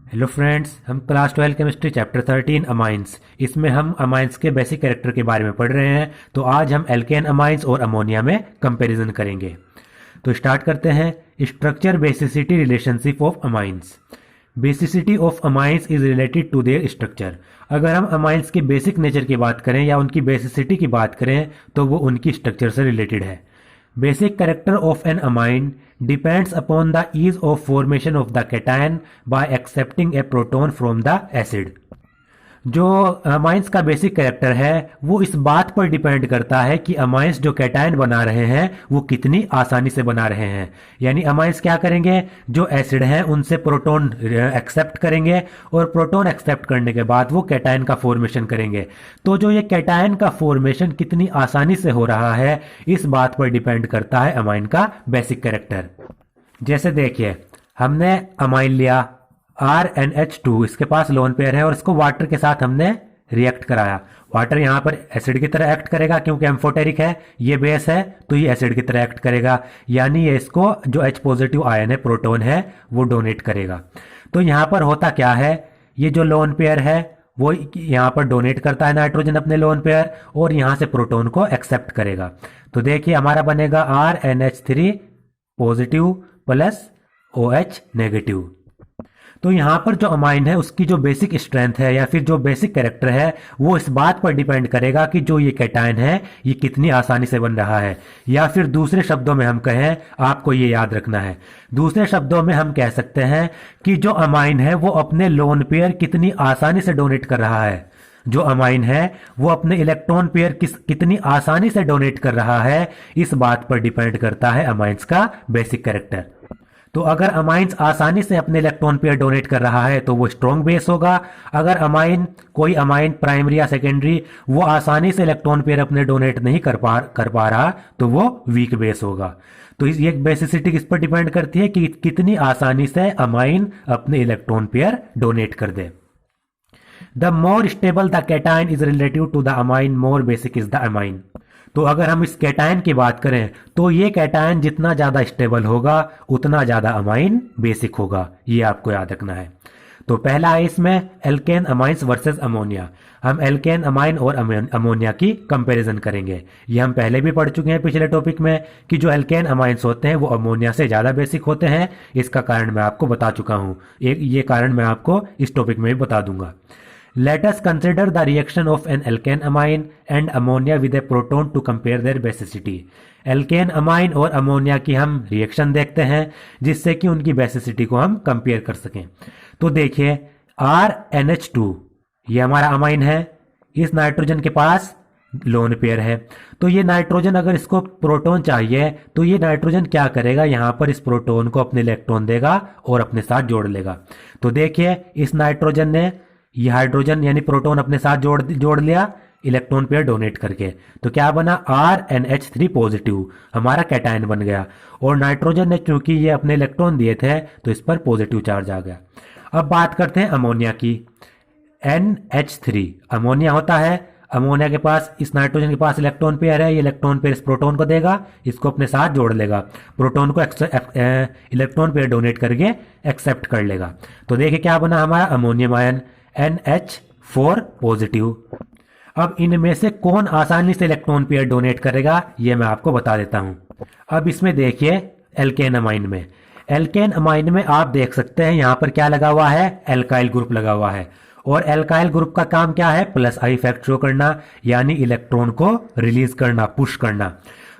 Hello friends, हम class 12 chemistry chapter 13 amines, इसमें हम अमाइंस के बेसिक कैरेक्टर के बारे में पढ़ रहे हैं। तो आज हम एल्केन अमाइंस और अमोनिया में कंपैरिजन करेंगे। तो स्टार्ट करते हैं। Structure basicity relationship of amines. Basicity of amines is related to their structure. अगर हम अमाइंस के बेसिक नेचर की बात करें या उनकी बेसिसिटी की बात करें तो वो उनकी स्ट्रक्चर से रिलेटेड है। Basic character of an amine depends upon the ease of formation of the cation by accepting a proton from the acid. जो अमाइंस का बेसिक कैरेक्टर है वो इस बात पर डिपेंड करता है कि अमाइंस जो कैटायन बना रहे हैं वो कितनी आसानी से बना रहे हैं। यानी अमाइंस क्या करेंगे, जो एसिड हैं उनसे प्रोटॉन एक्सेप्ट करेंगे और प्रोटॉन एक्सेप्ट करने के बाद वो कैटायन का फॉर्मेशन करेंगे। तो जो ये कैटायन का फॉर्मेशन कितनी आसानी से हो रहा है इस बात पर डिपेंड करता है अमाइन का बेसिक कैरेक्टर। जैसे देखिए, हमने अमाइन लिया RNH2, इसके पास लोन पेयर है और इसको वाटर के साथ हमने रिएक्ट कराया। वाटर यहाँ पर एसिड की तरह एक्ट करेगा क्योंकि एम्फोटेरिक है, ये बेस है तो ये एसिड की तरह एक्ट करेगा। यानी ये इसको जो H पॉजिटिव आयन है, प्रोटॉन है, वो डोनेट करेगा। तो यहाँ पर होता क्या है, ये जो लोन पेयर है वो यहाँ पर डोनेट करता है नाइट्रोजन अपने लोन पेयर और यहाँ से प्रोटॉन को एक्सेप्ट करेगा। तो देखिए हमारा बनेगा RNH3 positive plus OH negative. तो यहाँ पर जो अमाइन है उसकी जो बेसिक स्ट्रेंथ है या फिर जो बेसिक कैरेक्टर है वो इस बात पर डिपेंड करेगा कि जो ये कैटायन है ये कितनी आसानी से बन रहा है। या फिर दूसरे शब्दों में हम कहें, आपको ये याद रखना है, दूसरे शब्दों में हम कह सकते हैं कि जो अमाइन है वो अपने लोन पेयर कितनी आसानी से डोनेट कर रहा है। जो अमाइन है वो अपने इलेक्ट्रॉन पेयर कितनी आसानी से डोनेट कर रहा है इस बात पर डिपेंड करता है अमाइंस का बेसिक कैरेक्टर। तो अगर अमाइंस आसानी से अपने इलेक्ट्रॉन पेयर डोनेट कर रहा है तो वो स्ट्रॉन्ग बेस होगा। अगर कोई अमाइन प्राइमरी या सेकेंडरी वो आसानी से इलेक्ट्रॉन पेयर अपने डोनेट नहीं कर पा रहा तो वो वीक बेस होगा। तो ये बेसिसिटी किस पर डिपेंड करती है कि कितनी आसानी से अमाइन अपने इलेक्ट्रॉन पेयर डोनेट कर दे। The more stable the cation is relative to the amine, more basic is the amine. तो अगर हम इस कैटायन की बात करें तो ये कैटायन जितना ज्यादा स्टेबल होगा उतना ज्यादा अमाइन बेसिक होगा, ये आपको याद रखना है। तो पहला है इसमें एल्केन अमाइंस वर्सेस अमोनिया। हम एल्केन अमाइन और अमोनिया की कंपैरिजन करेंगे। ये हम पहले भी पढ़ चुके हैं पिछले टॉपिक में कि जो एल्केन अमाइंस होते हैं वो अमोनिया से ज्यादा बेसिक होते हैं। इसका कारण मैं आपको बता चुका हूं, ये कारण मैं आपको इस टॉपिक में भी बता दूंगा। Let us consider the reaction of an alkane amine and ammonia with a proton to compare their basicity. Alkane amine और अमोनिया की हम रिएक्शन देखते हैं जिससे कि उनकी बेसिसिटी को हम कंपेयर कर सकें। तो देखिए RNH2 ये हमारा अमाइन है, इस नाइट्रोजन के पास लोन पेयर है। तो ये नाइट्रोजन अगर इसको प्रोटॉन चाहिए तो ये नाइट्रोजन क्या करेगा, यहाँ पर इस प्रोटॉन को अपने इलेक्ट्रॉन देगा और अपने साथ जोड़ लेगा। तो देखिए इस नाइट्रोजन ने ये हाइड्रोजन यानी प्रोटॉन अपने साथ जोड़ लिया इलेक्ट्रॉन पेयर डोनेट करके। तो क्या बना, RNH3 पॉजिटिव हमारा कैटायन बन गया। और नाइट्रोजन ने चूंकि ये अपने इलेक्ट्रॉन दिए थे तो इस पर पॉजिटिव चार्ज आ गया। अब बात करते हैं अमोनिया की। NH3 अमोनिया होता है, अमोनिया के पास इस नाइट्रोजन के पास इलेक्ट्रॉन पेयर है, ये इलेक्ट्रॉन पेयर इस प्रोटॉन को देगा, इसको अपने साथ जोड़ लेगा, प्रोटॉन को इलेक्ट्रॉन पेयर डोनेट करके एक्सेप्ट कर लेगा। तो देखिए क्या बना हमारा अमोनियम आयन NH4 पॉजिटिव। अब इनमें से कौन आसानी से इलेक्ट्रॉन पेयर डोनेट करेगा ये मैं आपको बता देता हूं। अब इसमें देखिए एल्केन अमाइन में आप देख सकते हैं यहां पर क्या लगा हुआ है, एल्काइल ग्रुप लगा हुआ है। और एल्काइल ग्रुप का काम क्या है, प्लस आई इफेक्ट शो करना, यानी इलेक्ट्रॉन को रिलीज करना, पुश करना।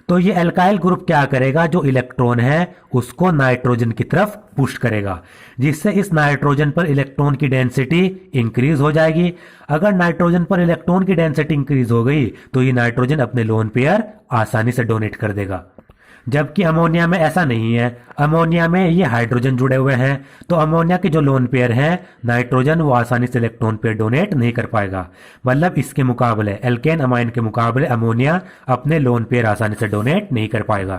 तो ये एल्काइल ग्रुप क्या करेगा, जो इलेक्ट्रॉन है उसको नाइट्रोजन की तरफ पुश करेगा, जिससे इस नाइट्रोजन पर इलेक्ट्रॉन की डेंसिटी इंक्रीज हो जाएगी। अगर नाइट्रोजन पर इलेक्ट्रॉन की डेंसिटी इंक्रीज हो गई तो ये नाइट्रोजन अपने लोन पेयर आसानी से डोनेट कर देगा। जबकि अमोनिया में ऐसा नहीं है, अमोनिया में ये हाइड्रोजन जुड़े हुए हैं। तो अमोनिया के जो लोन पेयर हैं नाइट्रोजन वो आसानी से इलेक्ट्रॉन पेयर डोनेट नहीं कर पाएगा। मतलब इसके मुकाबले एल्केन अमाइन के मुकाबले अमोनिया अपने लोन पेयर आसानी से डोनेट नहीं कर पाएगा।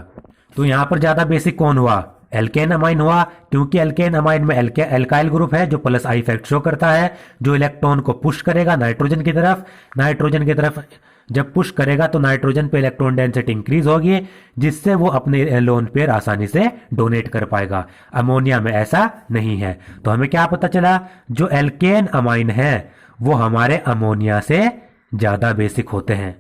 तो यहां पर ज्यादा बेसिक कौन हुआ, एल्केन अमाइन हुआ, क्योंकि एल्केन अमाइन में एल्काइल ग्रुप है जो प्लस आई इफेक्ट शो करता है, जो इलेक्ट्रॉन को पुश करेगा नाइट्रोजन की तरफ जब पुश करेगा तो नाइट्रोजन पे इलेक्ट्रॉन डेंसिटी इंक्रीज होगी, जिससे वो अपने लोन पेयर आसानी से डोनेट कर पाएगा। अमोनिया में ऐसा नहीं है। तो हमें क्या पता चला, जो एल्केन अमाइन है वो हमारे अमोनिया से ज्यादा बेसिक होते हैं,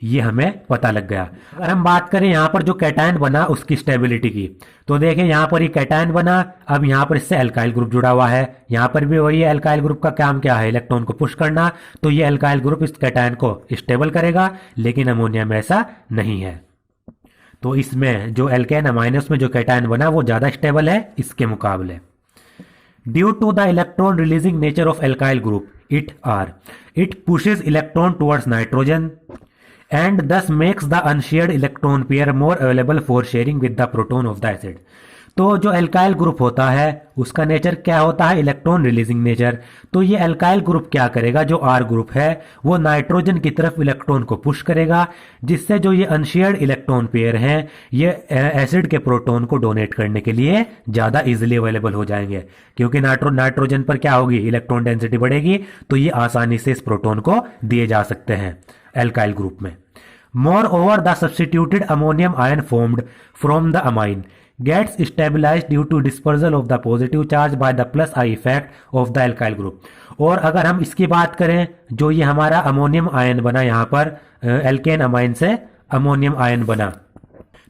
ये हमें पता लग गया। अगर हम बात करें यहां पर जो कैटायन बना उसकी स्टेबिलिटी की, तो देखें यहां पर ये कैटायन बना, अब यहां पर इससे अल्काइल ग्रुप जुड़ा हुआ है, यहां पर भी वही है। अल्काइल ग्रुप का काम क्या है, इलेक्ट्रॉन को पुश करना, तो ये अल्काइल ग्रुप इस कैटायन को स्टेबल करेगा, लेकिन अमोनिया में ऐसा नहीं है। तो इसमें जो एल्केन अमाइन है उसमें जो कैटायन बना वो ज्यादा स्टेबल है इसके मुकाबले। Due to the electron releasing nature of alkyl group it pushes electron towards nitrogen and thus makes the unshared electron pair more available for sharing with the proton of the acid। तो जो alkyl group होता है उसका nature क्या होता है, electron releasing nature. तो ये एल्काइल ग्रुप क्या करेगा, जो आर ग्रुप है वो नाइट्रोजन की तरफ इलेक्ट्रॉन को पुश करेगा, जिससे जो ये अनशेयर्ड इलेक्ट्रॉन पेयर हैं ये एसिड के प्रोटॉन को डोनेट करने के लिए ज्यादा इजीली अवेलेबल हो जाएंगे, क्योंकि नाइट्रोजन पर क्या होगी, इलेक्ट्रॉन डेंसिटी बढ़ेगी, तो ये आसानी से इस प्रोटॉन को दिए जा सकते हैं एल्काइल ग्रुप में। Moreover, the substituted ammonium ion formed from the amine gets stabilized due to dispersal of the positive charge by the plus I effect of the alkyl group। और अगर हम इसकी बात करें, जो ये हमारा अमोनियम आयन बना यहाँ पर एल्केन अमाइन से अमोनियम आयन बना,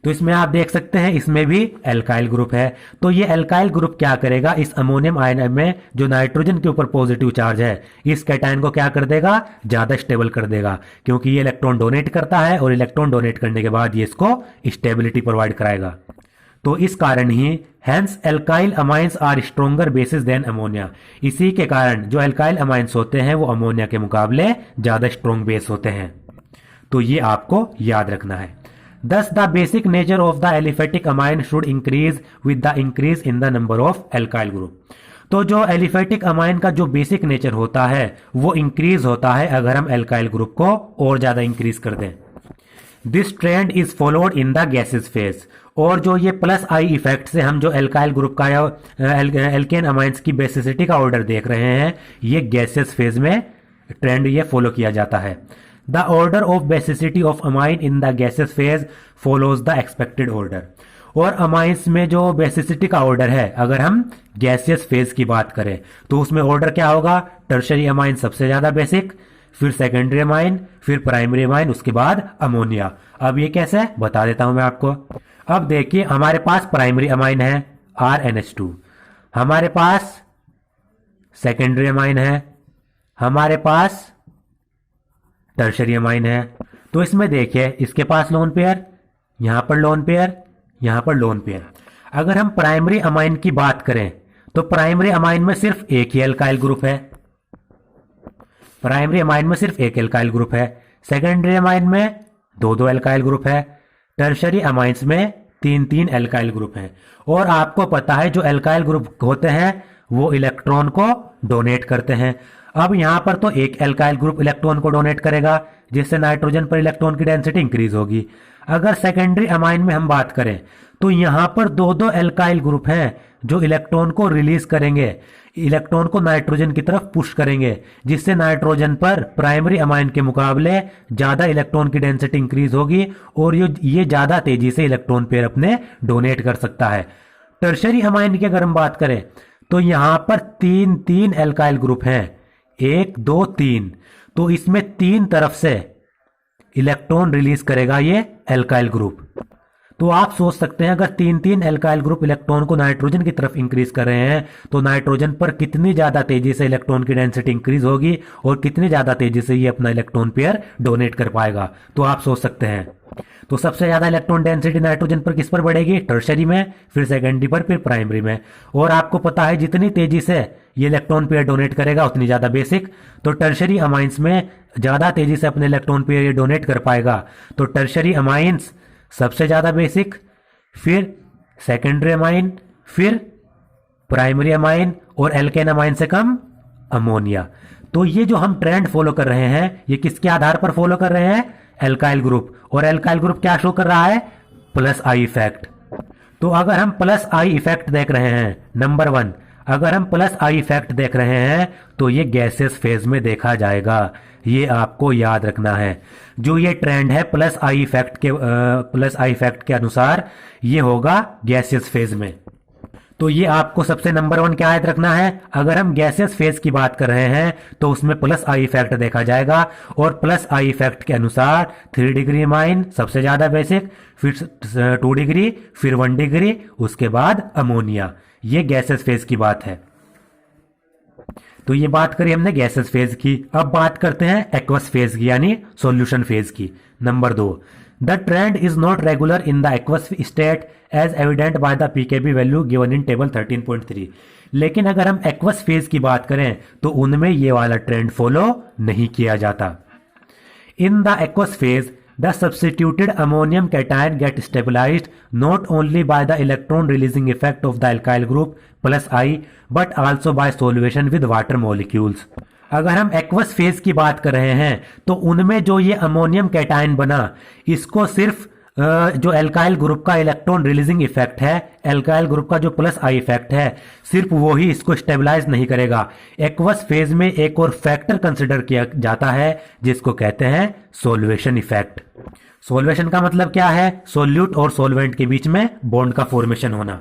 तो इसमें आप देख सकते हैं इसमें भी एल्काइल ग्रुप है। तो ये एल्काइल ग्रुप क्या करेगा, इस अमोनियम आयन में जो नाइट्रोजन के ऊपर पॉजिटिव चार्ज है इस कैटायन को क्या कर देगा, ज्यादा स्टेबल कर देगा, क्योंकि ये इलेक्ट्रॉन डोनेट करता है और इलेक्ट्रॉन डोनेट करने के बाद ये इसको स्टेबिलिटी प्रोवाइड कराएगा। तो इस कारण ही hence alkyl amines are stronger bases than ammonia. इसी के कारण जो एल्काइल अमाइंस होते हैं वो अमोनिया के मुकाबले ज्यादा स्ट्रोंग बेस होते हैं। तो ये आपको याद रखना है। Thus, the basic nature of the aliphatic amine should increase with the increase in the number of alkyl group। तो जो एलिफेटिक अमाइन का जो बेसिक नेचर होता है वो इंक्रीज होता है अगर हम एल्काइल ग्रुप को और ज्यादा इंक्रीज कर दें। This trend is followed in the gases phase. और जो ये प्लस आई इफेक्ट से हम जो एल्काइल ग्रुप का या एल्केन अमाइंस की बेसिसिटी का ऑर्डर देख रहे हैं, ये गैसेस फेज में ट्रेंड ये फॉलो किया जाता है। The order of basicity of amine in the gaseous phase follows the expected order। और अमाइंस में जो बेसिसिटी का ऑर्डर है अगर हम गैसियस फेज की बात करें तो उसमें ऑर्डर क्या होगा, टर्शरी अमाइन सबसे ज्यादा बेसिक, फिर सेकेंडरी अमाइन, फिर प्राइमरी अमाइन, उसके बाद अमोनिया। अब ये कैसे बता देता हूं मैं आपको। अब देखिए हमारे पास प्राइमरी अमाइन है RNH2, हमारे पास सेकेंडरी अमाइन है, हमारे पास टर्शरी अमाइन है। तो इसमें देखिए इसके पास लोन पेयर, यहां पर लोन पेयर, यहां पर लोन पेयर। अगर हम प्राइमरी अमाइन की बात करें तो प्राइमरी अमाइन में सिर्फ एक ही एल्काइल ग्रुप है, प्राइमरी अमाइन में सिर्फ एक एल्काइल ग्रुप है। सेकेंडरी अमाइन में दो एल्काइल ग्रुप है, टर्शरी अमाइंस में तीन एल्काइल ग्रुप हैं। और आपको पता है जो एल्काइल ग्रुप होते हैं वो इलेक्ट्रॉन को डोनेट करते हैं। अब यहां पर तो एक एल्काइल ग्रुप इलेक्ट्रॉन को डोनेट करेगा, जिससे नाइट्रोजन पर इलेक्ट्रॉन की डेंसिटी इंक्रीज होगी। अगर सेकेंडरी अमाइन में हम बात करें तो यहां पर दो एल्काइल ग्रुप हैं जो इलेक्ट्रॉन को रिलीज करेंगे, इलेक्ट्रॉन को नाइट्रोजन की तरफ पुश करेंगे, जिससे नाइट्रोजन पर प्राइमरी अमाइन के मुकाबले ज्यादा इलेक्ट्रॉन की डेंसिटी इंक्रीज होगी और ये ज्यादा तेजी से इलेक्ट्रॉन पेयर अपने डोनेट कर सकता है। टर्शरी अमाइन की अगर हम बात करें तो यहां पर तीन एल्काइल ग्रुप हैं, 1 2 3। तो इसमें 3 तरफ से इलेक्ट्रॉन रिलीज करेगा ये एल्काइल ग्रुप। तो आप सोच सकते हैं अगर 3 एल्काइल ग्रुप इलेक्ट्रॉन को नाइट्रोजन की तरफ इंक्रीज कर रहे हैं तो नाइट्रोजन पर कितनी ज्यादा तेजी से इलेक्ट्रॉन की डेंसिटी इंक्रीज होगी और कितनी ज्यादा तेजी से ये अपना इलेक्ट्रॉन पेयर डोनेट कर पाएगा। तो आप सोच सकते हैं। तो सबसे ज्यादा इलेक्ट्रॉन डेंसिटी नाइट्रोजन पर किस पर बढ़ेगी, टर्शरी में, फिर सेकेंडरी पर, फिर प्राइमरी में। और आपको पता है जितनी तेजी से ये इलेक्ट्रॉन पेयर डोनेट करेगा उतनी ज्यादा बेसिक। तो टर्शरी अमाइंस में ज्यादा तेजी से अपने इलेक्ट्रॉन पेयर ये डोनेट कर पाएगा। तो टर्शरी अमाइंस सबसे ज्यादा बेसिक, फिर सेकेंडरी अमाइन, फिर प्राइमरी अमाइन और एल्केन अमाइन से कम अमोनिया। तो ये जो हम ट्रेंड फॉलो कर रहे हैं ये किसके आधार पर फॉलो कर रहे हैं, एल्काइल ग्रुप। और एल्काइल ग्रुप क्या शो कर रहा है, प्लस आई इफेक्ट। तो अगर हम प्लस आई इफेक्ट देख रहे हैं, नंबर 1 अगर हम प्लस आई इफेक्ट देख रहे हैं तो ये गैसेस फेज में देखा जाएगा। ये आपको याद रखना है। जो ये ट्रेंड है प्लस आई इफेक्ट के अनुसार ये होगा गैसियस फेज में। तो ये आपको सबसे नंबर 1 क्या याद रखना है, अगर हम गैसियस फेज की बात कर रहे हैं तो उसमें प्लस आई इफेक्ट देखा जाएगा और प्लस आई इफेक्ट के अनुसार 3 डिग्री अमाइन सबसे ज्यादा बेसिक, फिर 2 डिग्री, फिर 1 डिग्री, उसके बाद अमोनिया। ये गैसियस फेज की बात है। तो ये बात करी हमने गैसेस फेज की। अब बात करते हैं एक्वस फेज की यानी सॉल्यूशन फेज की। Number 2, the trend is not regular in the aqueous state as evident by the pKb value given in table 13.3। लेकिन अगर हम एक्वस फेज की बात करें तो उनमें ये वाला ट्रेंड फॉलो नहीं किया जाता। इन the aqueous phase the substituted ammonium cation get stabilized not only by the electron releasing effect of the alkyl group plus I but also by solvation with water molecules। अगर हम aqueous phase की बात कर रहे हैं तो उनमें जो ये अमोनियम कैटायन बना, इसको सिर्फ जो एल्काइल ग्रुप का इलेक्ट्रॉन रिलीजिंग इफेक्ट है, एल्काइल ग्रुप का जो प्लस आई इफेक्ट है, सिर्फ वो ही इसको स्टेबलाइज नहीं करेगा। एक्वस फेज में एक और फैक्टर कंसिडर किया जाता है जिसको कहते हैं सोल्वेशन इफेक्ट। सोल्वेशन का मतलब क्या है, सोल्यूट और सोलवेंट के बीच में बॉन्ड का फॉर्मेशन होना।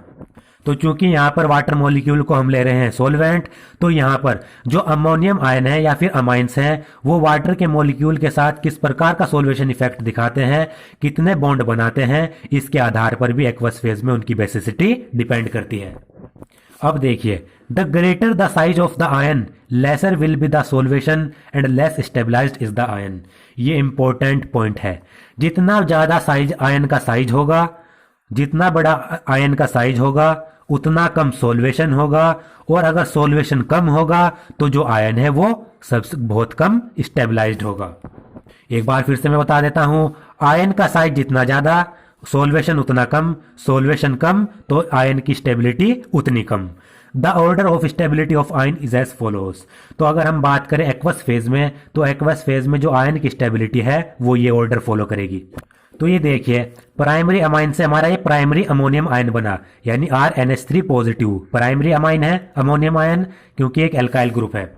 तो चूंकि यहां पर वाटर मॉलिक्यूल को हम ले रहे हैं सोलवेंट, तो यहां पर जो अमोनियम आयन है या फिर अमाइंस हैं वो वाटर के मॉलिक्यूल के साथ किस प्रकार का सोल्वेशन इफेक्ट दिखाते हैं, कितने बॉन्ड बनाते हैं, इसके आधार पर भी एक्वस फेज में उनकी बेसिसिटी डिपेंड करती है। अब देखिए, the greater the size of the ion lesser will be the solvation and less stabilized is the ion. ये इंपॉर्टेंट पॉइंट है। जितना ज्यादा साइज आयन का साइज होगा, जितना बड़ा आयन का साइज होगा उतना कम सोल्वेशन होगा, और अगर सोल्वेशन कम होगा तो जो आयन है वो सबसे बहुत कम स्टेबलाइज्ड होगा। एक बार फिर से मैं बता देता हूं, आयन का साइज जितना ज्यादा सोल्वेशन उतना कम, सोल्वेशन कम तो आयन की स्टेबिलिटी उतनी कम। The order of stability of ion is as follows. तो अगर हम बात करें एक्वस फेज में, तो एक्वस फेज में जो आयन की स्टेबिलिटी है वो ये ऑर्डर फॉलो करेगी। तो ये देखिए, प्राइमरी अमाइन से हमारा ये प्राइमरी अमोनियम आयन बना, यानी RNH3 पॉजिटिव प्राइमरी अमाइन है अमोनियम आयन, क्योंकि एक एल्काइल ग्रुप है,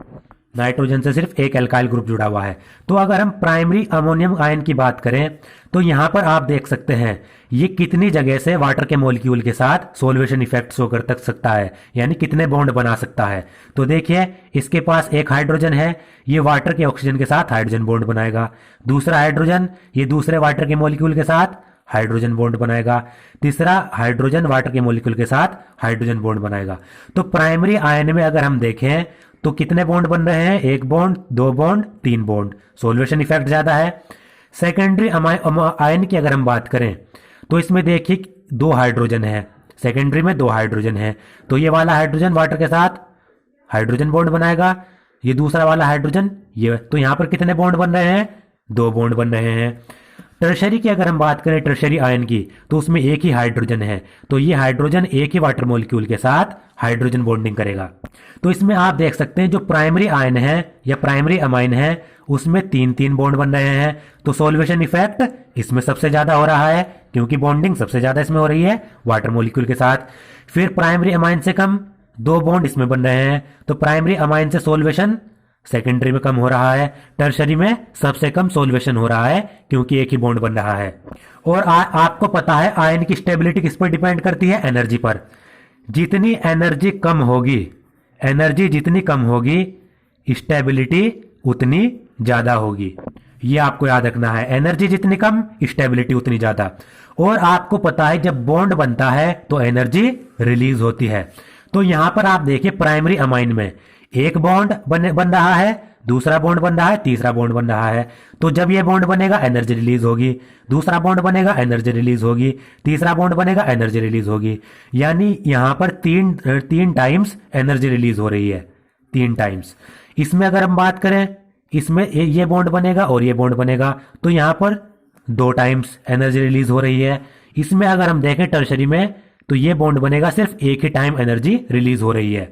नाइट्रोजन से सिर्फ एक एल्काइल ग्रुप जुड़ा हुआ है। तो अगर हम प्राइमरी अमोनियम आयन की बात करें तो यहां पर आप देख सकते हैं ये कितनी जगह से वाटर के मॉलिक्यूल के साथ सोल्वेशन इफेक्ट शो कर तक सकता है, यानी कितने बॉन्ड बना सकता है। तो देखिए, इसके पास एक हाइड्रोजन है, ये वाटर के ऑक्सीजन के साथ हाइड्रोजन बॉन्ड बनाएगा। दूसरा हाइड्रोजन, ये दूसरे वाटर के मॉलिक्यूल के साथ हाइड्रोजन बॉन्ड बनाएगा। तीसरा हाइड्रोजन वाटर के मॉलिक्यूल के साथ हाइड्रोजन बॉन्ड बनाएगा। तो प्राइमरी आयन में अगर हम देखें तो कितने बॉन्ड बन रहे हैं, 1 bond, 2 bond, 3 bond, solution effect ज्यादा है। सेकेंडरी आयन की अगर हम बात करें तो इसमें देखिए 2 हाइड्रोजन है, सेकेंडरी में 2 हाइड्रोजन है। तो ये वाला हाइड्रोजन वाटर के साथ हाइड्रोजन बॉन्ड बनाएगा, ये दूसरा वाला हाइड्रोजन ये, तो यहां पर कितने बॉन्ड बन रहे हैं, 2 बॉन्ड बन रहे हैं। टर्शरी की अगर हम बात करें, टर्शरी आयन की, तो उसमें एक ही हाइड्रोजन है, तो ये हाइड्रोजन एक ही वाटर मॉलिक्यूल के साथ हाइड्रोजन बॉन्डिंग करेगा। तो इसमें आप देख सकते हैं जो प्राइमरी आयन है या प्राइमरी अमाइन है उसमें 3-3 बॉन्ड बन रहे हैं। तो सोल्वेशन इफेक्ट इसमें सबसे ज्यादा हो रहा है क्योंकि बॉन्डिंग सबसे ज्यादा इसमें हो रही है वाटर मॉलिक्यूल के साथ। फिर प्राइमरी अमाइन से कम 2 बॉन्ड इसमें बन रहे हैं, तो प्राइमरी अमाइन से सोल्वेशन सेकेंडरी में कम हो रहा है, टर्शरी में सबसे कम सोल्वेशन हो रहा है क्योंकि एक ही बॉन्ड बन रहा है। और आपको पता है आयन की स्टेबिलिटी किस पर डिपेंड करती है, एनर्जी पर। जितनी एनर्जी कम होगी, एनर्जी जितनी कम होगी स्टेबिलिटी उतनी ज्यादा होगी। ये आपको याद रखना है, एनर्जी जितनी कम स्टेबिलिटी उतनी ज्यादा। और आपको पता है जब बॉन्ड बनता है तो एनर्जी रिलीज होती है। तो यहां पर आप देखिए प्राइमरी अमाइन में एक बॉन्ड बन रहा है, दूसरा बॉन्ड बन रहा है, तीसरा बॉन्ड बन रहा है। तो जब ये बॉन्ड बनेगा एनर्जी रिलीज होगी, दूसरा बॉन्ड बनेगा एनर्जी रिलीज होगी, तीसरा बॉन्ड बनेगा एनर्जी रिलीज होगी। यानी यहां पर तीन टाइम्स एनर्जी रिलीज हो रही है, 3 टाइम्स। इसमें अगर हम बात करें, इसमें ये बॉन्ड बनेगा और ये बॉन्ड बनेगा, तो यहां पर 2 टाइम्स एनर्जी रिलीज हो रही है। इसमें अगर हम देखें टर्शरी में, तो ये बॉन्ड बनेगा, सिर्फ एक ही टाइम एनर्जी रिलीज हो रही है।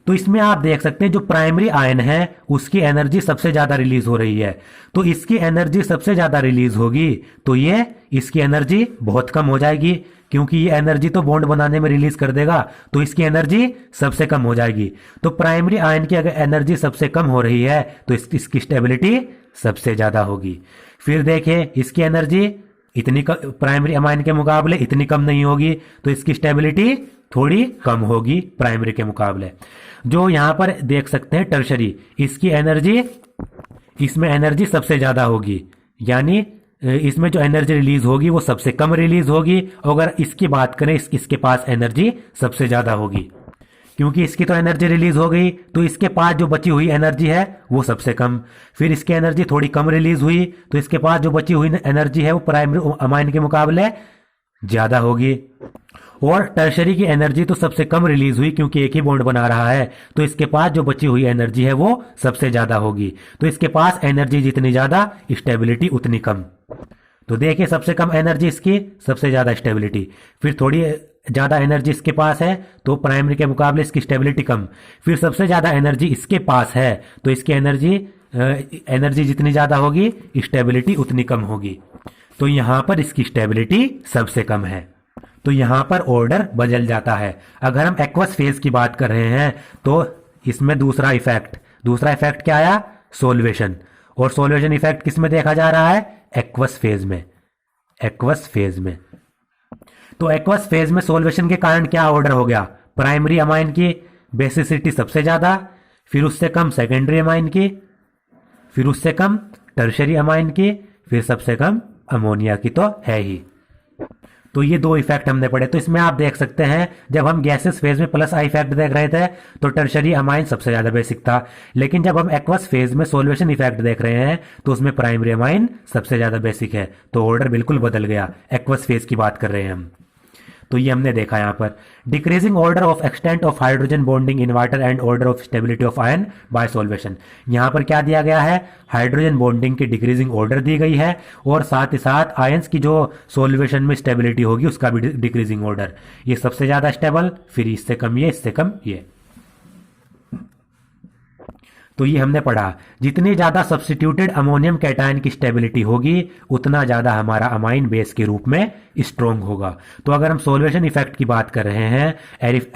तो इसमें आप देख सकते हैं जो प्राइमरी आयन है उसकी एनर्जी सबसे ज्यादा रिलीज हो रही है, तो इसकी एनर्जी सबसे ज्यादा रिलीज होगी, तो ये इसकी एनर्जी बहुत कम हो जाएगी, क्योंकि ये एनर्जी तो बॉन्ड बनाने में रिलीज कर देगा, तो इसकी एनर्जी सबसे कम हो जाएगी। तो प्राइमरी आयन की अगर एनर्जी सबसे कम हो रही है तो इसकी स्टेबिलिटी सबसे ज्यादा होगी। फिर देखिए इसकी एनर्जी इतनी प्राइमरी अमाइन के मुकाबले इतनी कम नहीं होगी, तो इसकी स्टेबिलिटी थोड़ी कम होगी प्राइमरी के मुकाबले। जो यहां पर देख सकते हैं टर्शरी, इसकी एनर्जी, इसमें एनर्जी सबसे ज्यादा होगी, यानी इसमें जो एनर्जी रिलीज होगी वो सबसे कम रिलीज होगी। अगर इसकी बात करें, इसके पास एनर्जी सबसे ज्यादा होगी, क्योंकि इसकी तो एनर्जी रिलीज हो गई, तो इसके पास जो बची हुई एनर्जी है वो सबसे कम। फिर इसकी एनर्जी थोड़ी कम रिलीज हुई, तो इसके पास जो बची हुई एनर्जी है वो प्राइमरी अमाइन के मुकाबले ज्यादा होगी। और टर्शरी की एनर्जी तो सबसे कम रिलीज हुई, क्योंकि एक ही बॉन्ड बना रहा है, तो इसके पास जो बची हुई एनर्जी है वो सबसे ज्यादा होगी। तो इसके पास एनर्जी जितनी ज्यादा, स्टेबिलिटी उतनी कम। तो देखिए सबसे कम एनर्जी इसकी, सबसे ज्यादा स्टेबिलिटी। फिर थोड़ी ज्यादा एनर्जी इसके पास है, तो प्राइमरी के मुकाबले इसकी स्टेबिलिटी कम। फिर सबसे ज्यादा एनर्जी इसके पास है, तो इसकी एनर्जी जितनी ज्यादा होगी, स्टेबिलिटी उतनी कम होगी। तो यहां पर इसकी स्टेबिलिटी सबसे कम है। तो यहां पर ऑर्डर बदल जाता है। अगर हम एक्वस फेज की बात कर रहे हैं तो इसमें दूसरा इफेक्ट क्या आया? सोल्वेशन। और सोल्वेशन इफेक्ट किस में देखा जा रहा है? एक्वस फेज में। तो एक्वस फेज में सोल्वेशन के कारण क्या ऑर्डर हो गया? प्राइमरी अमाइन की बेसिसिटी सबसे ज्यादा, फिर उससे कम सेकेंडरी अमाइन की, फिर उससे कम टर्शरी अमाइन की, फिर सबसे कम अमोनिया की तो है ही। तो ये दो इफेक्ट हमने पढ़े। तो इसमें आप देख सकते हैं जब हम गैसेस फेज में प्लस आई इफेक्ट देख रहे थे तो टर्शरी अमाइन सबसे ज्यादा बेसिक था, लेकिन जब हम एक्वस फेज में सोल्वेशन इफेक्ट देख रहे हैं तो उसमें प्राइमरी अमाइन सबसे ज्यादा बेसिक है। तो ऑर्डर बिल्कुल बदल गया। एक्वस फेज की बात कर रहे हैं हम। तो ये हमने देखा यहां पर decreasing order of extent of hydrogen bonding in water and order of stability of ion bye solution. यहां पर क्या दिया गया है? हाइड्रोजन बॉन्डिंग की डिक्रीजिंग ऑर्डर दी गई है, और साथ ही साथ आयंस की जो सोल्वेशन में स्टेबिलिटी होगी उसका भी डिक्रीजिंग ऑर्डर। ये सबसे ज्यादा स्टेबल, फिर इससे कम ये, इससे कम ये। तो ये हमने पढ़ा जितनी ज्यादा सब्स्टिट्यूटेड अमोनियम कैटायन की स्टेबिलिटी होगी उतना ज्यादा हमारा अमाइन बेस के रूप में स्ट्रोंग होगा। तो अगर हम सोल्वेशन इफेक्ट की बात कर रहे हैं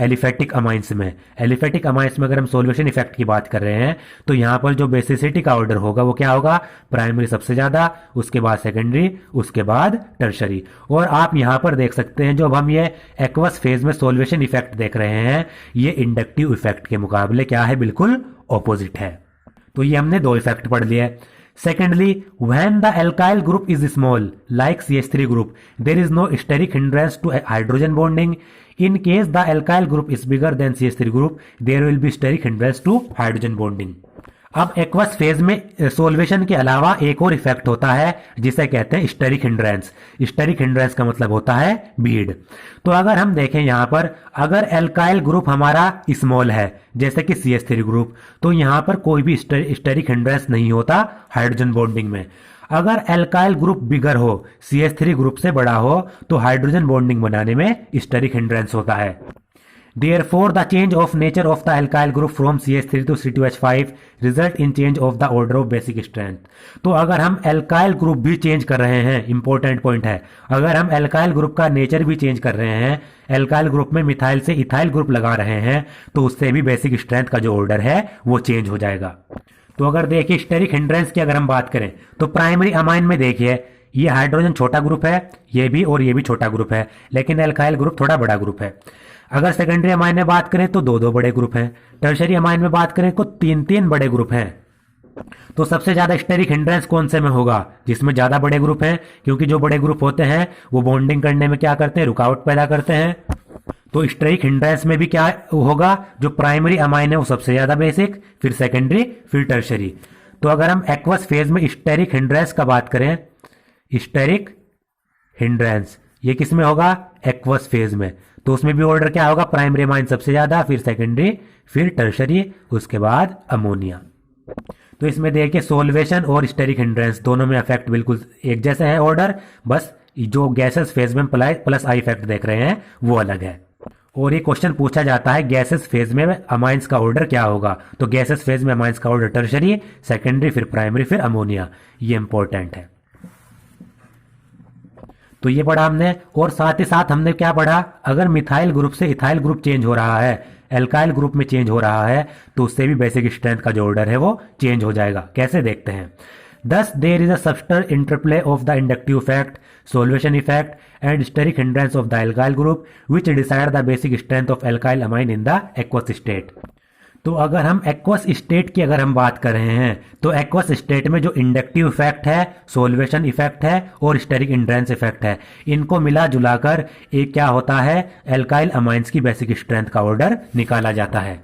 एलिफेटिक अमाइंस में अगर हम सोल्वेशन इफेक्ट की बात कर रहे हैं तो यहां पर जो बेसिसिटी का ऑर्डर होगा वो क्या होगा? प्राइमरी सबसे ज्यादा, उसके बाद सेकेंडरी, उसके बाद टर्शरी। और आप यहां पर देख सकते हैं जब हम ये एक्वस फेज में सोल्वेशन इफेक्ट देख रहे हैं, ये इंडक्टिव इफेक्ट के मुकाबले क्या है? बिल्कुल ऑपोजिट है। तो ये हमने दो इफेक्ट पढ़ लिए। Secondly, when the alkyl group is small like CH3 group there is no steric hindrance to hydrogen bonding. In case the alkyl group is bigger than CH3 group there will be steric hindrance to hydrogen bonding. अब aqueous phase में solvation के अलावा एक और effect होता है जिसे कहते हैं स्टेरिक हिंड्रेंस। स्टेरिक हिंड्रेंस का मतलब होता है बीड। तो अगर हम देखें यहां पर, अगर एल्काइल ग्रुप हमारा स्मॉल है जैसे कि CH3 ग्रुप, तो यहां पर कोई भी स्टेरिक हिंड्रेंस नहीं होता हाइड्रोजन बॉन्डिंग में। अगर एल्काइल ग्रुप बिगर हो, CH3 ग्रुप से बड़ा हो, तो हाइड्रोजन बॉन्डिंग बनाने में स्टेरिक हिंड्रेंस होता है। Therefore, the change of nature of the alkyl group from CH3 to C2H5 result in change of the order of basic strength। तो अगर हम एल्काइल ग्रुप भी चेंज कर रहे हैं, इंपॉर्टेंट पॉइंट है, अगर हम एल्काइल ग्रुप का नेचर भी चेंज कर रहे हैं, एल्काइल ग्रुप में मिथाइल से इथाइल ग्रुप लगा रहे हैं, तो उससे भी बेसिक स्ट्रेंथ का जो ऑर्डर है वो चेंज हो जाएगा। तो अगर देखिए स्टेरिक हिंड्रेंस की अगर हम बात करें तो प्राइमरी अमाइन में देखिए ये हाइड्रोजन छोटा ग्रुप है, ये भी और ये भी छोटा ग्रुप है, लेकिन एल्काइल ग्रुप थोड़ा बड़ा ग्रुप है। अगर सेकेंडरी अमाइन में बात करें तो दो बड़े ग्रुप हैं, टर्शरी अमाइन में बात करें तो तीन बड़े ग्रुप हैं। तो सबसे ज्यादा स्टेरिक हिंड्रेंस कौन से में होगा? जिसमें ज्यादा बड़े ग्रुप हैं, क्योंकि जो बड़े ग्रुप होते हैं वो बॉन्डिंग करने में क्या करते हैं? रुकावट पैदा करते हैं। तो स्टेरिक हिंड्रेंस में भी क्या होगा? जो प्राइमरी अमाइन है वो सबसे ज्यादा बेसिक, फिर सेकेंडरी, फिर टर्शरी। तो अगर हम एक्वस फेज में स्टेरिक हिंड्रेंस का बात करें, स्टेरिक हिंड्रेंस ये किस में होगा? एक्वस फेज में। तो उसमें भी ऑर्डर क्या होगा? प्राइमरी अमाइन सबसे ज्यादा, फिर सेकेंडरी, फिर टर्शरी, उसके बाद अमोनिया। तो इसमें देखिए सोल्वेशन और स्टेरिक हिंड्रेंस दोनों में इफेक्ट बिल्कुल एक जैसा है ऑर्डर, बस जो गैसेस फेज में प्लस आई इफेक्ट देख रहे हैं वो अलग है। और ये क्वेश्चन पूछा जाता है गैसेस फेज में अमाइंस का ऑर्डर क्या होगा। तो गैसेस फेज में अमाइंस का ऑर्डर टर्शरी, सेकेंडरी, फिर प्राइमरी, फिर अमोनिया। ये इंपॉर्टेंट है। तो ये पढ़ा हमने, और साथ ही साथ हमने क्या पढ़ा, अगर मिथाइल ग्रुप से इथाइल ग्रुप चेंज हो रहा है, एल्काइल ग्रुप में चेंज हो रहा है, तो उससे भी बेसिक स्ट्रेंथ का जो ऑर्डर है वो चेंज हो जाएगा। कैसे देखते हैं। Thus, there is a subtle interplay of the inductive effect, solvation effect and steric hindrance of the alkyl group, which decide the basic strength of alkyl amine in the aqueous state. तो अगर हम aqueous state की अगर हम बात कर रहे हैं, तो एक्वस स्टेट में जो इंडक्टिव इफेक्ट है, सोल्वेशन इफेक्ट है और स्टेरिक हिंड्रेंस इफेक्ट है, इनको मिला जुलाकर एक क्या होता है, एल्काइल अमाइंस की बेसिक स्ट्रेंथ का ऑर्डर निकाला जाता है।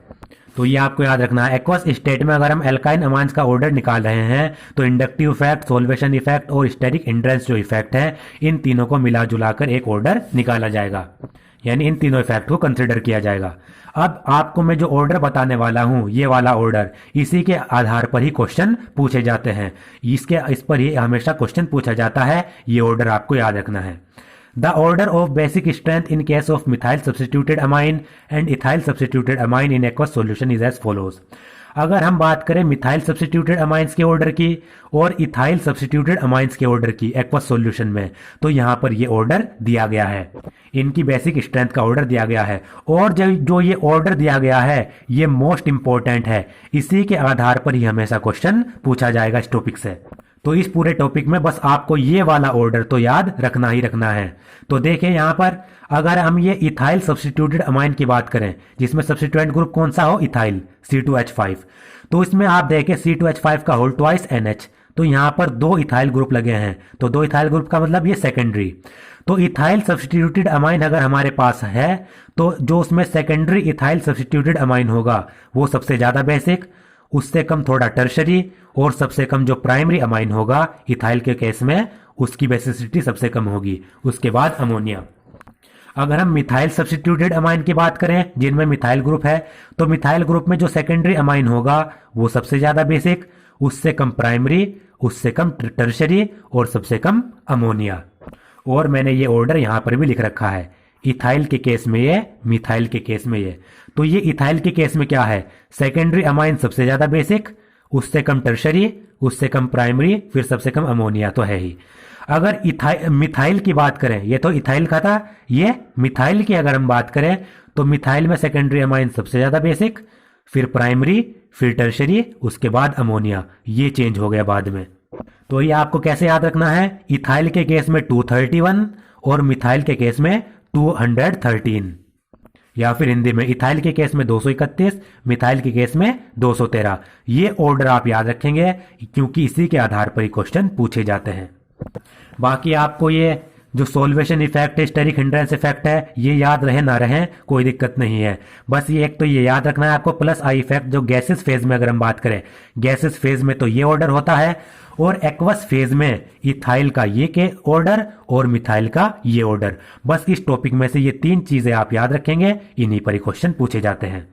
तो ये आपको याद रखना है। एक्वस स्टेट में अगर हम एल्काइन अमाइंस का ऑर्डर निकाल रहे हैं, तो इंडक्टिव इफेक्ट, सोल्वेशन इफेक्ट और स्टेरिक हिंड्रेंस जो इफेक्ट है, इन तीनों को मिला जुलाकर एक ऑर्डर निकाला जाएगा, यानी इन तीनों इफेक्ट को कंसिडर किया जाएगा। अब आपको मैं जो ऑर्डर बताने वाला हूं, ये वाला ऑर्डर, इसी के आधार पर ही क्वेश्चन पूछे जाते हैं। इस पर ही हमेशा क्वेश्चन पूछा जाता है। ये ऑर्डर आपको याद रखना है। The order of basic strength in case of methyl substituted amine and ethyl substituted amine in aqueous solution is as follows. अगर हम बात करें मिथाइल सब्स्टिट्यूटेड अमाइंस के ऑर्डर की और इथाइल सब्स्टिट्यूटेड अमाइंस के ऑर्डर की एक्वस सॉल्यूशन में, तो यहां पर ये ऑर्डर दिया गया है, इनकी बेसिक स्ट्रेंथ का ऑर्डर दिया गया है। और जो ये ऑर्डर दिया गया है, ये मोस्ट इंपॉर्टेंट है। इसी के आधार पर ही हमेशा क्वेश्चन पूछा जाएगा इस टॉपिक से। तो इस पूरे टॉपिक में बस आपको ये वाला ऑर्डर तो याद रखना ही रखना है। तो देखें यहां पर, अगर हम ये इथाइल सब्स्टिट्यूटेड अमाइन की बात करें, जिसमें सब्स्टिट्यूएंट ग्रुप कौन सा हो, इथाइल, C2H5, तो इसमें आप देखें C2H5 का होल ट्वाइस NH, तो यहां पर 2 इथाइल ग्रुप लगे हैं। तो 2 इथाइल ग्रुप का मतलब ये सेकेंडरी। तो इथाइल सब्स्टिट्यूटेड अमाइन अगर हमारे पास है, तो जो उसमें सेकेंडरी इथाइल सब्स्टिट्यूटेड अमाइन होगा, वो सबसे ज्यादा बेसिक, उससे कम थोड़ा टर्शरी, और सबसे कम जो प्राइमरी अमाइन होगा इथाइल के केस में, उसकी बेसिसिटी सबसे कम होगी। उसके बाद अमोनिया। अगर हम मिथाइल सब्स्टिट्यूटेड अमाइन की बात करें, जिनमें मिथाइल ग्रुप है, तो मिथाइल ग्रुप में जो सेकेंडरी अमाइन होगा वो सबसे ज्यादा बेसिक, उससे कम प्राइमरी, उससे कम टर्शरी और सबसे कम अमोनिया। और मैंने ये ऑर्डर यहां पर भी लिख रखा है, इथाइल के केस में ये, मिथाइल के केस में ये। तो ये इथाइल के केस में क्या है, सेकेंडरी अमाइन सबसे ज्यादा बेसिक, उससे कम टर्शरी, उससे कम प्राइमरी, फिर सबसे कम अमोनिया तो है ही। अगर मिथाइल की बात करें, ये तो इथाइल का था, ये मिथाइल की अगर हम बात करें, तो मिथाइल में सेकेंडरी अमाइन सबसे ज्यादा बेसिक, फिर प्राइमरी, फिर टर्शरी, उसके बाद अमोनिया। ये चेंज हो गया बाद में। तो ये आपको कैसे याद रखना है, इथाइल के केस में 231 और मिथाइल के केस में 213, या फिर हिंदी में इथाइल के केस में 231, मिथाइल के केस में 213। ये ऑर्डर आप याद रखेंगे, क्योंकि इसी के आधार पर ही क्वेश्चन पूछे जाते हैं। बाकी आपको ये जो सोल्वेशन इफेक्ट है, स्टेरिक हिंड्रेंस इफेक्ट है, ये याद रहे ना रहे कोई दिक्कत नहीं है। बस ये एक तो ये याद रखना है आपको, प्लस आई इफेक्ट जो गैसेस फेज में अगर हम बात करें, गैसेस फेज में तो ये ऑर्डर होता है, और एक्वस फेज में इथाइल का ये के ऑर्डर और मिथाइल का ये ऑर्डर। बस इस टॉपिक में से ये 3 चीजें आप याद रखेंगे, इन्हीं पर ही क्वेश्चन पूछे जाते हैं।